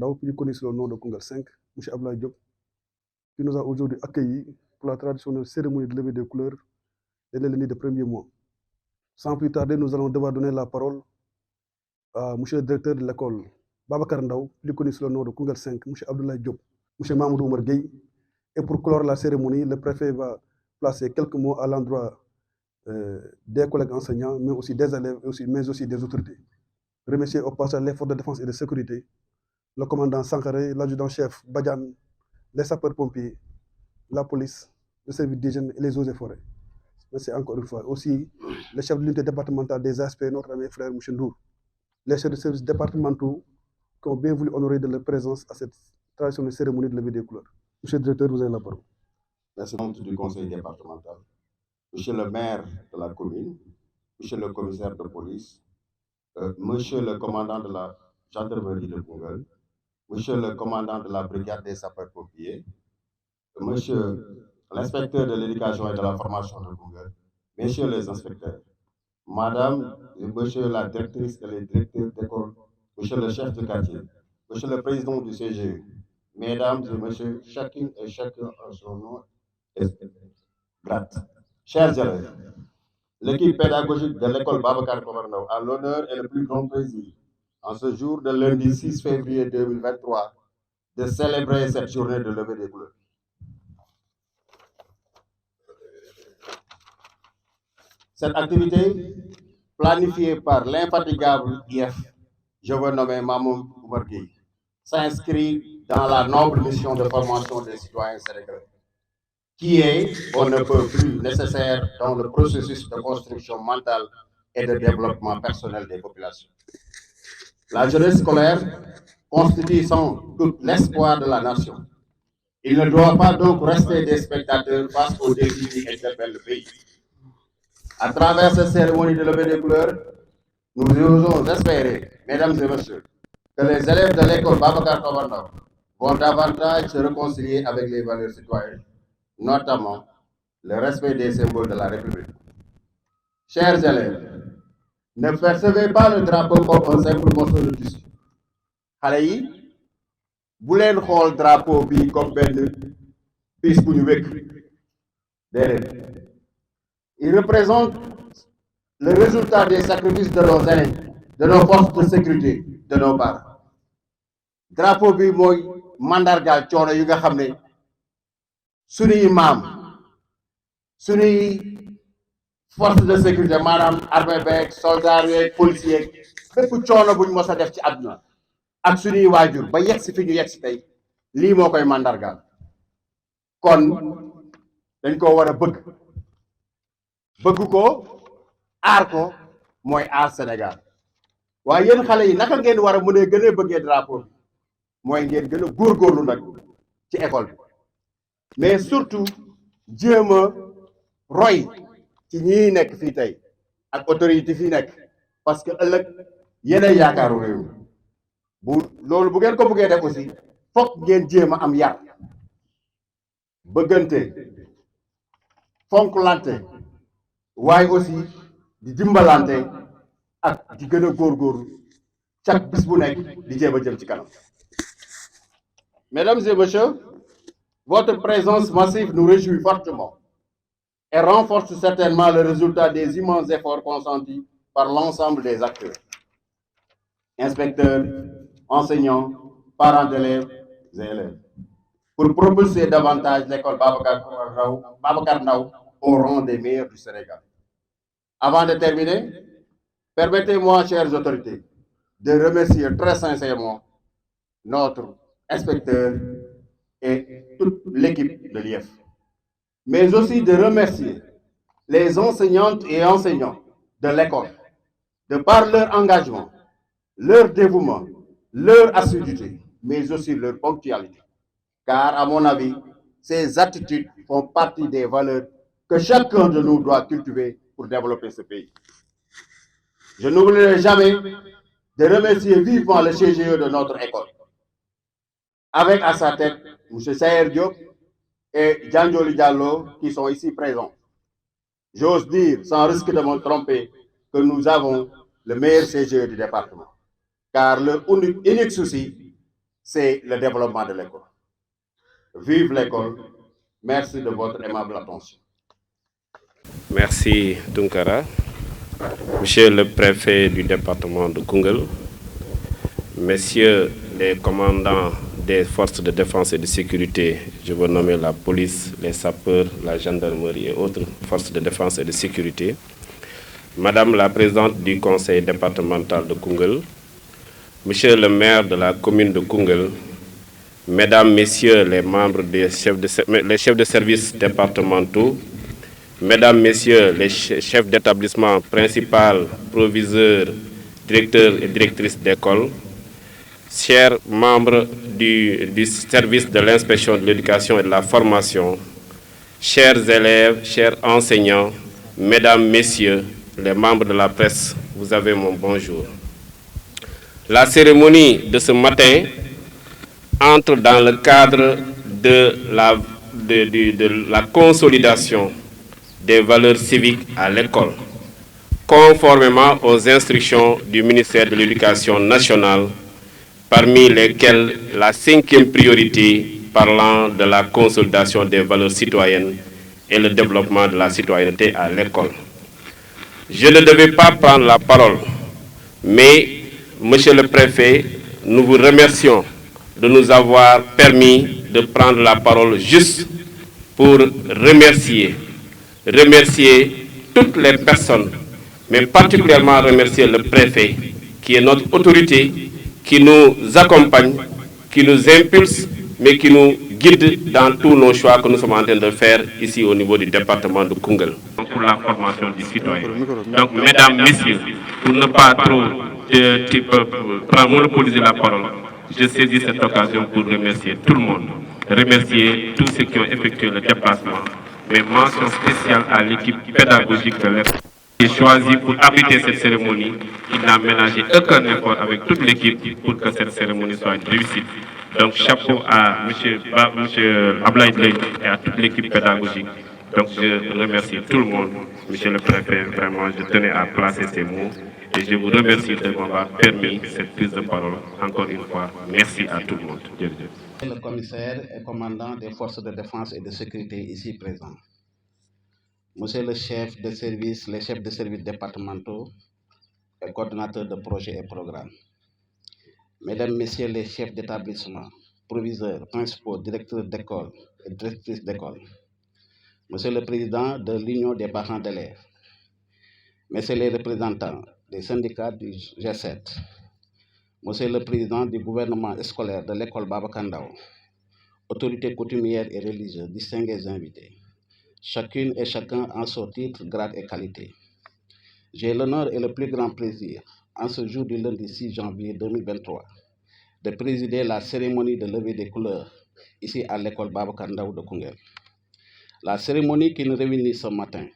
Ndao, plus connu sous le nom de Koungheul 5, M. Abdoulaye Diop, qui nous a aujourd'hui accueillis pour la traditionnelle cérémonie de levée des couleurs et de l'année de premier mois. Sans plus tarder, nous allons devoir donner la parole à M. le directeur de l'école Babacar Ndao, plus connu sous le nom de Koungheul 5, M. Abdoulaye Diop, M. Mamoudou Oumar Gueye. Et pour clore la cérémonie, le préfet va placer quelques mots à l'endroit des collègues enseignants, mais aussi des élèves, mais aussi des autorités. Remercier au passage les forces de défense et de sécurité, le commandant Sankaré, l'adjudant-chef Badian, les sapeurs-pompiers, la police, le service d'hygiène et les eaux et forêts. Merci encore une fois. Aussi, le chef de l'unité départementale des ASP, notre ami frère M. Ndour, les chefs de services départementaux qui ont bien voulu honorer de leur présence à cette traditionnelle cérémonie de levée des couleurs. Monsieur le directeur, vous avez la parole. Merci du conseil départemental, monsieur le maire de la commune, monsieur le commissaire de police, monsieur le commandant de la gendarmerie de Koungheul, monsieur le commandant de la brigade des sapeurs-pompiers, monsieur l'inspecteur de l'éducation et de la formation de Koungheul, messieurs les inspecteurs, madame et monsieur la directrice et les directeurs d'école, monsieur le chef de quartier, monsieur le président du CGE, mesdames et messieurs, chacune et chacun en son nom et grade. Chers élèves, l'équipe pédagogique de l'école Babacar Komarnao a l'honneur et le plus grand plaisir, en ce jour de lundi 6 février 2023, de célébrer cette journée de levée des couleurs. Cette activité, planifiée par l'infatigable IF, je veux nommer Mamoun Oumar Gueye, s'inscrit dans la noble mission de formation des citoyens sénégalais, qui est, on ne peut plus, nécessaire dans le processus de construction mentale et de développement personnel des populations. La jeunesse scolaire constitue sans doute l'espoir de la nation. Il ne doit pas donc rester des spectateurs face aux défis qui interpellent le pays. À travers cette cérémonie de levée des couleurs, nous osons espérer, mesdames et messieurs, que les élèves de l'école Babacar Komarnao vont davantage se réconcilier avec les valeurs citoyennes, notamment le respect des symboles de la République. Chers élèves, ne percevez pas le drapeau comme un simple morceau de tissu. Xale yi, bu leen xool drapeau bi comme benn bis bu ñu wékk. Déedéet. Il représente le résultat des sacrifices de nos aînés, de nos forces de sécurité, de nos parents. Drapeau bi mooy mandargaal coono yi nga xam ne suñuy maam, suñuy force de sécurité maanaam armée beeg soldats yeeg policiers yeeg bépp coono buñ mos a def ci àdduna ak suñuy waajur ba yegg si fi ñu yegg si tey lii moo koy mandargaal kon dañ ko war a bëgg ko aar ko mooy aar Sénégal waaye yéen xale yi naka ngeen war a mën a gën a bëggee drapeau bi mooy ngeen gën a góorgóorlu nag ci école bi mais surtout jéem a roy ci ñii nekk fii tey ak autorité fii nekk parce que ëllëg yéenay yaakaaru réew mi bu loolu bu ngeen ko bëggee def aussi fokk ngeen jéem a am yar bëggante fonklante waaye aussi di dimbalante ak di gën a góorgóorlu chaque bis bu nekk di jéem a jëm ci kanam. Mesdames et messieurs, votre présence massive nous réjouit fortement et renforce certainement le résultat des immenses efforts consentis par l'ensemble des acteurs, inspecteurs, enseignants, parents d'élèves et élèves, pour propulser davantage l'école Babacar Ndao au rang des meilleurs du Sénégal. Avant de terminer, permettez-moi, chères autorités, de remercier très sincèrement notre inspecteur et toute l'équipe de l'IF, mais aussi de remercier les enseignantes et enseignants de l'école, de par leur engagement, leur dévouement, leur assiduité, mais aussi leur ponctualité. Car, à mon avis, ces attitudes font partie des valeurs que chacun de nous doit cultiver pour développer ce pays. Je n'oublierai jamais de remercier vivement le CGE de notre école, avec à sa tête M. Saher Diop et Djandjoli Diallo qui sont ici présents. J'ose dire, sans risque de me tromper, que nous avons le meilleur CGE du département. Car leur unique souci, c'est le développement de l'école. Vive l'école. Merci de votre aimable attention. Merci Tunkara. Monsieur le préfet du département de Koungheul, messieurs les commandants des forces de défense et de sécurité, je veux nommer la police, les sapeurs, la gendarmerie et autres forces de défense et de sécurité, Madame la présidente du conseil départemental de Koungheul, Monsieur le maire de la commune de Koungheul, Mesdames, Messieurs les membres des chefs de services départementaux, Mesdames, Messieurs les chefs d'établissement principal, proviseurs, directeurs et directrices d'école, chers membres du service de l'inspection de l'éducation et de la formation, chers élèves, chers enseignants, Mesdames, Messieurs, les membres de la presse, vous avez mon bonjour. La cérémonie de ce matin entre dans le cadre de la consolidation des valeurs civiques à l'école, conformément aux instructions du ministère de l'Éducation nationale, parmi lesquelles la 5e priorité parlant de la consolidation des valeurs citoyennes et le développement de la citoyenneté à l'école. Je ne devais pas prendre la parole, mais, Monsieur le Préfet, nous vous remercions de nous avoir permis de prendre la parole juste pour remercier toutes les personnes, mais particulièrement remercier le préfet, qui est notre autorité, qui nous accompagne, qui nous impulse, mais qui nous guide dans tous nos choix que nous sommes en train de faire ici au niveau du département de Koungheul. Pour la formation du citoyen. Donc, mesdames, messieurs, pour ne pas trop monopoliser la parole, je saisis cette occasion pour remercier tout le monde, remercier tous ceux qui ont effectué le déplacement, mais mention spéciale à l'équipe pédagogique de l'école qui est choisie pour abriter cette cérémonie. Il n'a ménagé aucun effort avec toute l'équipe pour que cette cérémonie soit une réussite. Donc chapeau à M. Ablaye Blay et à toute l'équipe pédagogique. Donc je remercie tout le monde, Monsieur le Préfet, vraiment je tenais à placer ces mots et je vous remercie de m'avoir permis cette prise de parole. Encore une fois, merci à tout le monde. Le commissaire et commandant des forces de défense et de sécurité ici présents, Monsieur le chef de service, les chefs de services départementaux et coordonnateurs de projets et programmes, Mesdames, Messieurs les chefs d'établissement, proviseurs, principaux, directeurs d'école et directrices d'école, Monsieur le Président de l'Union des parents d'élèves, Messieurs les représentants des syndicats du G7, Monsieur le Président du gouvernement scolaire de l'école Babacar Ndao, autorités coutumières et religieuses, distingués invités, chacune et chacun en son titre, grade et qualité. J'ai l'honneur et le plus grand plaisir, en ce jour du lundi 6 janvier 2023, de présider la cérémonie de levée des couleurs ici à l'école Babacar Ndao de Koungheul. La cérémonie qui nous réunit ce matin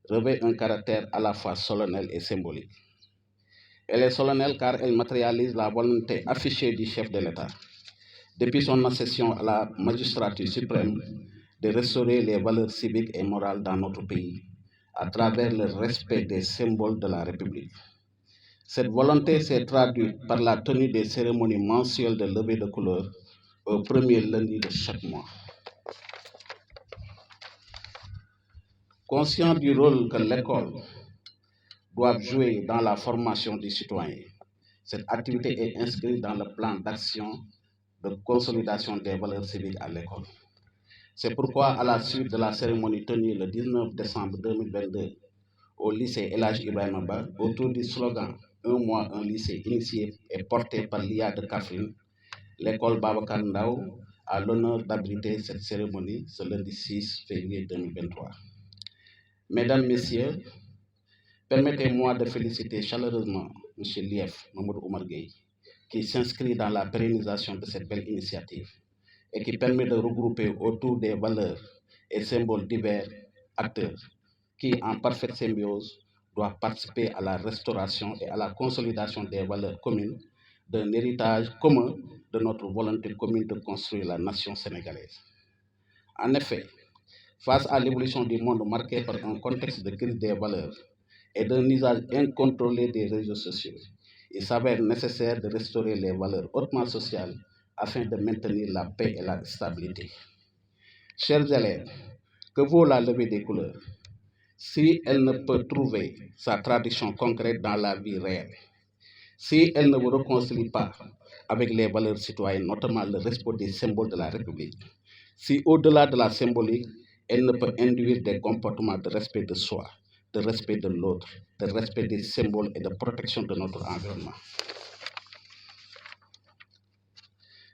revêt un caractère à la fois solennel et symbolique. Elle est solennelle car elle matérialise la volonté affichée du chef de l'État, depuis son accession à la magistrature suprême, de restaurer les valeurs civiques et morales dans notre pays à travers le respect des symboles de la République. Cette volonté s'est traduite par la tenue des cérémonies mensuelles de levée de couleurs au premier lundi de chaque mois. Conscient du rôle que l'école doit jouer dans la formation du citoyen, cette activité est inscrite dans le plan d'action de consolidation des valeurs civiques à l'école. C'est pourquoi, à la suite de la cérémonie tenue le 19 décembre 2022 au lycée El Hadji Ibrahima Ba, autour du slogan « Un mois, un lycée » initié et porté par l'IA de Kaffrine, l'école Babacar Ndao a l'honneur d'abriter cette cérémonie ce lundi 6 février 2023. Mesdames, Messieurs, permettez-moi de féliciter chaleureusement M. Lief Mamadou Oumar Gueye, qui s'inscrit dans la pérennisation de cette belle initiative et qui permet de regrouper autour des valeurs et symboles divers acteurs qui, en parfaite symbiose, doivent participer à la restauration et à la consolidation des valeurs communes, d'un héritage commun de notre volonté commune de construire la nation sénégalaise. En effet, face à l'évolution du monde marqué par un contexte de crise des valeurs et d'un usage incontrôlé des réseaux sociaux, il s'avère nécessaire de restaurer les valeurs hautement sociales afin de maintenir la paix et la stabilité. Chers élèves, que vaut la levée des couleurs si elle ne peut trouver sa traduction concrète dans la vie réelle? Si elle ne vous réconcilie pas avec les valeurs citoyennes, notamment le respect des symboles de la République, si au-delà de la symbolique, elle ne peut induire des comportements de respect de soi, de respect de l'autre, de respect des symboles et de protection de notre environnement.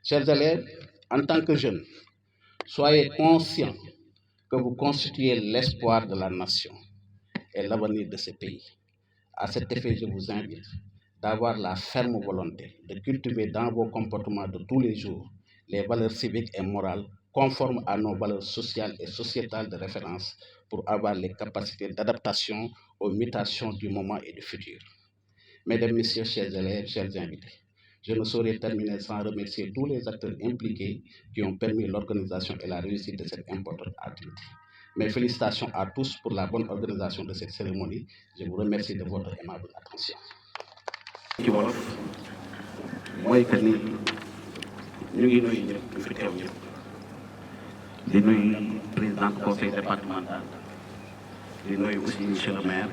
Chers élèves, en tant que jeunes, soyez conscients que vous constituez l'espoir de la nation et l'avenir de ce pays. À cet effet, je vous invite d'avoir la ferme volonté de cultiver dans vos comportements de tous les jours les valeurs civiques et morales conformes à nos valeurs sociales et sociétales de référence pour avoir les capacités d'adaptation aux mutations du moment et du futur. Mesdames, Messieurs, chers élèves, chers invités, je ne saurais terminer sans remercier tous les acteurs impliqués qui ont permis l'organisation et la réussite de cette importante activité. Mes félicitations à tous pour la bonne organisation de cette cérémonie. Je vous remercie de votre aimable attention. ci wolof mooy que ni ñu ngi nuyu ñëpp ñu fi teew ñëpp di nuyu président du conseil départemental di nuyu aussi monsieur le maire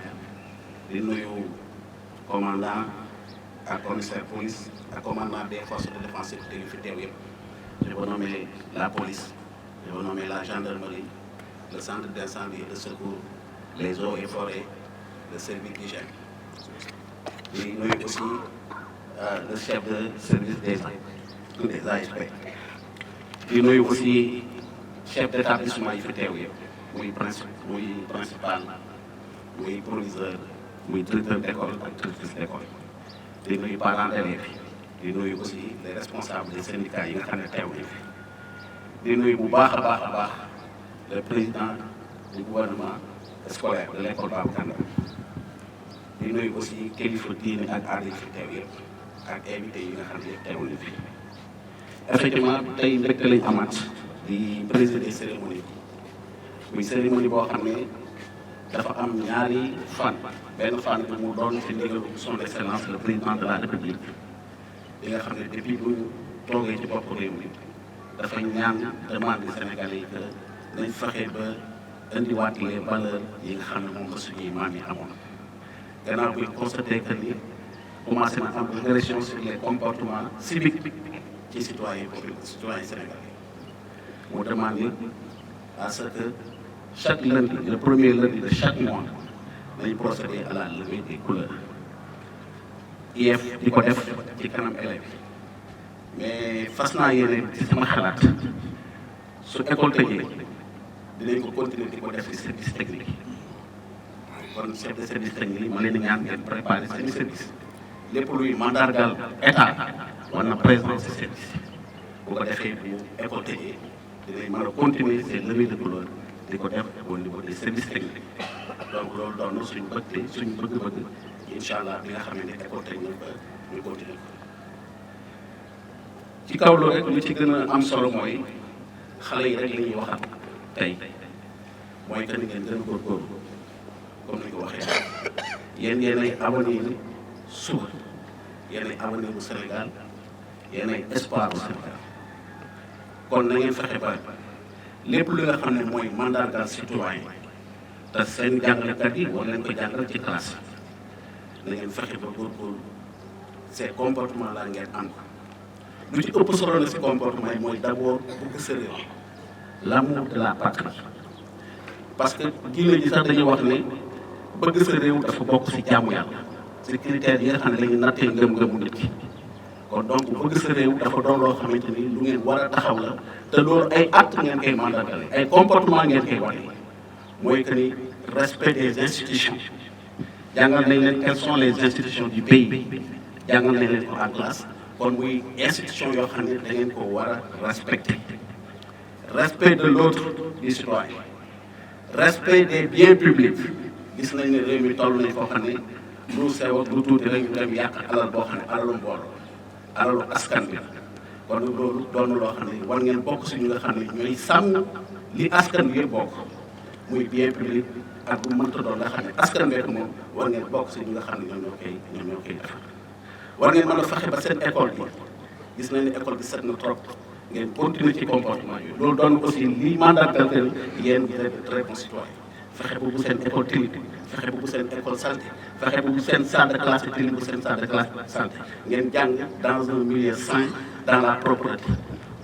di nuyu commandant ak commissaire police ak commandant des forces de défense et de sécurité yu fi teew yëpp. Je veux nommer la police, je veux nommer la gendarmerie, le centre d'incendie et de secours, les eaux et forêts, le service d'hygiène. di nuyu aussi le chef de service des ASP. di nuyu aussi chef d'établissement yi fi teew yëpp muy principal muy proviseur muy directeur d'école ak directrice d'école. di nuyu parents d'élèves di nuyu aussi les responsables des syndicats yi nga xam ne teew nañ fi. di nuyu bu baax a baax le président du gouvernement scolaire de l'école Babacar Ndao. di nuyu aussi kilifa diine ak aada yi fi teew yëpp ak invité yi nga xam ne yëpp teew nañ fi. effectivement tey mbégte lañ amaat di présider cérémonie bi muy cérémonie boo xam ne dafa am ñaari fan benn fan bi mu doon ci ndigalu son excellence le président de la république bi nga xam ne depuis bu ñu toogee ci bopp réew mi dafa ñaan demande Sénégalais yi que nañ fexe ba indiwaat les valeurs yi nga xam ne moom la suñuy maam yi amoon. gannaaw bi constaté que ni commencé na am régression sur les comportements civiques ci citoyen sénégalais mu demandé à ce que chaque lundi le premier lundi de chaque mois nañ procéder à la levée des couleurs. IEF di ko def ci kanam élèves mais fas naa yéene ci sama xalaat su école tëjee dinañ ko continuer di ko def ci service technique. kon chef de service technique yi ma leen di ñaan ngeen préparer seen service lépp luy mandargal état war na présence ci service bu ko defee bu école tëjee dinañ mën a continuer seen levée de couleur di ko def au niveau des services techniques. donc loolu doon na suñu bëgg-bëgg incha allah bi nga xam ne école tëj na ba ñu continuer ko. ci kaw loolu rek lu ci gën a am solo mooy xale yi rek la ñuy waxat tey mooy que ni ngeen gën a góorgóorlu. comme ni ko waxee yéen ay avenir suba yéen ay avenir bu Sénégal yéen ay espoir bu Sénégal kon na ngeen fexe ba lépp li nga xam ne mooy mandargal citoyen te seen jàngalekat yi war leen ko jàngal ci classe na ngeen fexe ba góorgóorlu ces comportements là ngeen am lu ci ëpp solo na si comportement yi mooy d'abord bëgg sa réew l'amour de la patrie parce que diine ji sax dañuy wax ne bëgg sa réew dafa bokk ci jaamu yàlla ci critères yi nga xam ne lañu nattee ngëm-ngëmu nit ki kon donc bëgg sa réew dafa doon loo xamante ni lu ngeen war a taxaw la te loolu ay actes ngeen koy mandargale ay comportement ngeen koy wane mooy que ni respect des institutions jàngal nañ leen quelles sont les institutions du pays jàngal nañ leen ko en classe kon muy institution yoo xam ne da ngeen ko war a respecter respect de l'autre du citoyen respect des biens publics gis nañ ne réew mi toll nañ foo xam ne lu sew ak lu tuuti rek ñu dem yàq alal boo xam ne alalu mbooloo alalu askan bi kon loolu doon loo xam ne war ngeen bokk si ñu nga xam ne ñooy sàmm li askan bi yëpp bokk muy bien public ak bu mënta doon nga xam ne askan bi moom war ngeen bokk si ñu nga xam ne ñoom ñoo koy defar war ngeen mën a fexe ba seen école bi gis nañ ne école bi set na trop ngeen continuer ci comportement yooyu loolu doon aussi lii mandatal que ni yéen vous êtes très bons citoyens fexe bu seen école tilim fexe bu seen école santé fexe bu seen salle de classe tilim bu seen salle de classe santé ngeen jàng dans un milieu sain dans la propreté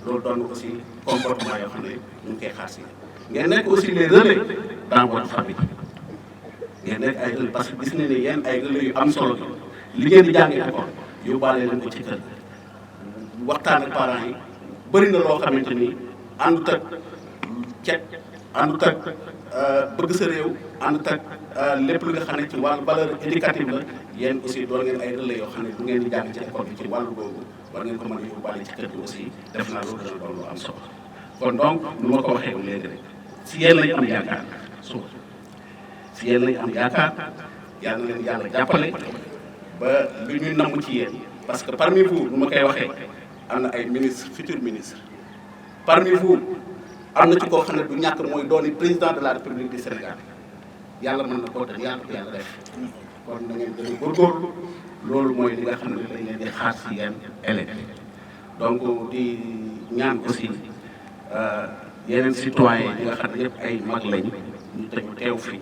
loolu doon aussi comportement yoo xam ne ñu ngi koy xaar si ngeen nekk aussi les relais dans votre famille ngeen nekk ay relais parce que gis nañ ne yéen ay relais yu am solo li ngeen di jàngee école yóbbaale leen ko ci kër waxtaan ak parents yi bëri na loo xamante ni àndut ak cet àndut ak bëgg sa réew àndut ak lépp lu nga xam ne ci wàllu valeur éducative la yéen aussi doon ngeen ay relais yoo xam ne bu ngeen di jàng ci école bi ci wàllu googu war ngeen ko mën a yóbbaale ci kër gi aussi def naa loolu dana doon lu am solo kon donc nu ma ko waxee léegi rek si yéen lañ am yaakaar suuf si yéen lañ am yaakaar yal na leen yàlla jàppale ba lu ñuy namm ci yéen parce que parmi vous nu ma koy waxee am na ay ministre futur ministre parmi vous am na ci koo xam ne du ñàkk mooy dooni président de la république du Sénégal yàlla mën na koo def yàlla def kon da ngeen gën a góorgóorlu loolu mooy li nga xam ne dañ leen di xaar si yéen élèves donc di ñaan aussi yeneen citoyen yi nga xam ne yëpp ay mag lañ ñu teew fi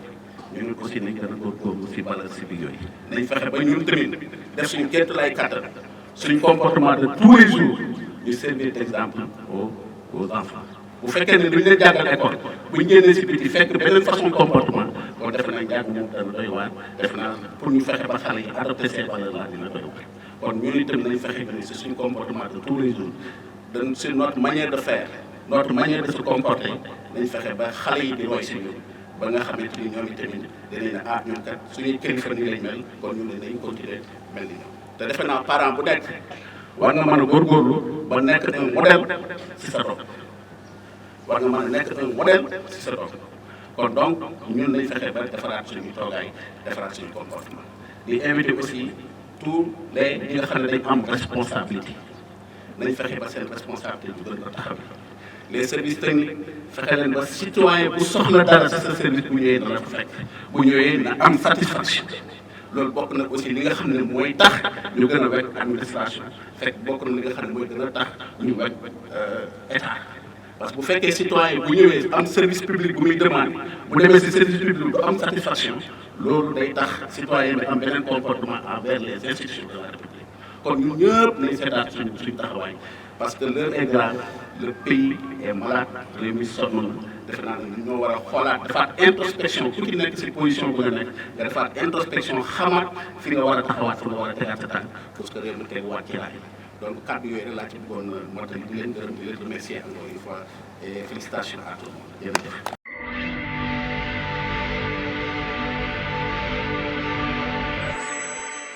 ñun aussi nañ gën a góorgóorlu si valeur civique yooyu nañ fexe ba ñun tamit def suñu képp lay kattan suñu comportement de tous les jours ñu servir d'exemple aux enfants bu fekkee ne duñ leen jàngal école buñ génnee si biti fekk beneen façon comportement kon def nañ jàng moom dana doy waar def naa pour ñu fexe ba xale yi adopté ces valeurs là dina doy waar kon ñun itam nañ fexe que ni si suñu comportement de tous les jours dañ c'est notre manière de faire notre manière de se comporter nañ fexe ba xale yi di roy si ñun ba nga xamante ni ñoom itamit dinañ ne ah ñun kat suñuy kilifa ni lañ mel kon ñun ne nañ continuer mel ni ñoom te defe naa parent bu nekk war nga mën a góorgóorlu ba nekk un modèle si sa doom war nga mën a nekk un modèle si sa doom kon donc ñun nañ fexe ba defaraat suñu toogaay defaraat suñu comportement di invité aussi tous les ñi nga xam ne dañ am responsabilité nañ fexe ba seen responsabilité ñu gën ko taxaw les services techniques fexe leen ba citoyen bu soxla dara si sa service bu ñëwee dana fa fekk bu ñëwee na am satisfaction loolu bokk na aussi li nga xam ne mooy tax ñu gën a wekk administration fekk bokk na li nga xam ne mooy gën a tax ñu wekk état parce que bu fekkee citoyen bu ñëwee am service public bu muy demandé bu demee si service public du am satisfaction loolu day tax citoyen bi am beneen comportement envers les institutions de la République kon ñun ñëpp nañ seetaat suñu taxawaay parce que l'heure est grave le pays est malade réew mi sonn na defe naa ne ñoo war a xoolaat defaat introspection ku ci nekk si position bu nga nekk nga defaat introspection xamaat fi nga war a taxawaat fi nga war a tegaat sa tànk parce que réew mi teguwaat ci raay donc kàddu yooyu rek laa ci bëggoon mottali di leen gërëm di leen remercier encore une fois et félicitations à tout le monde jërëjëf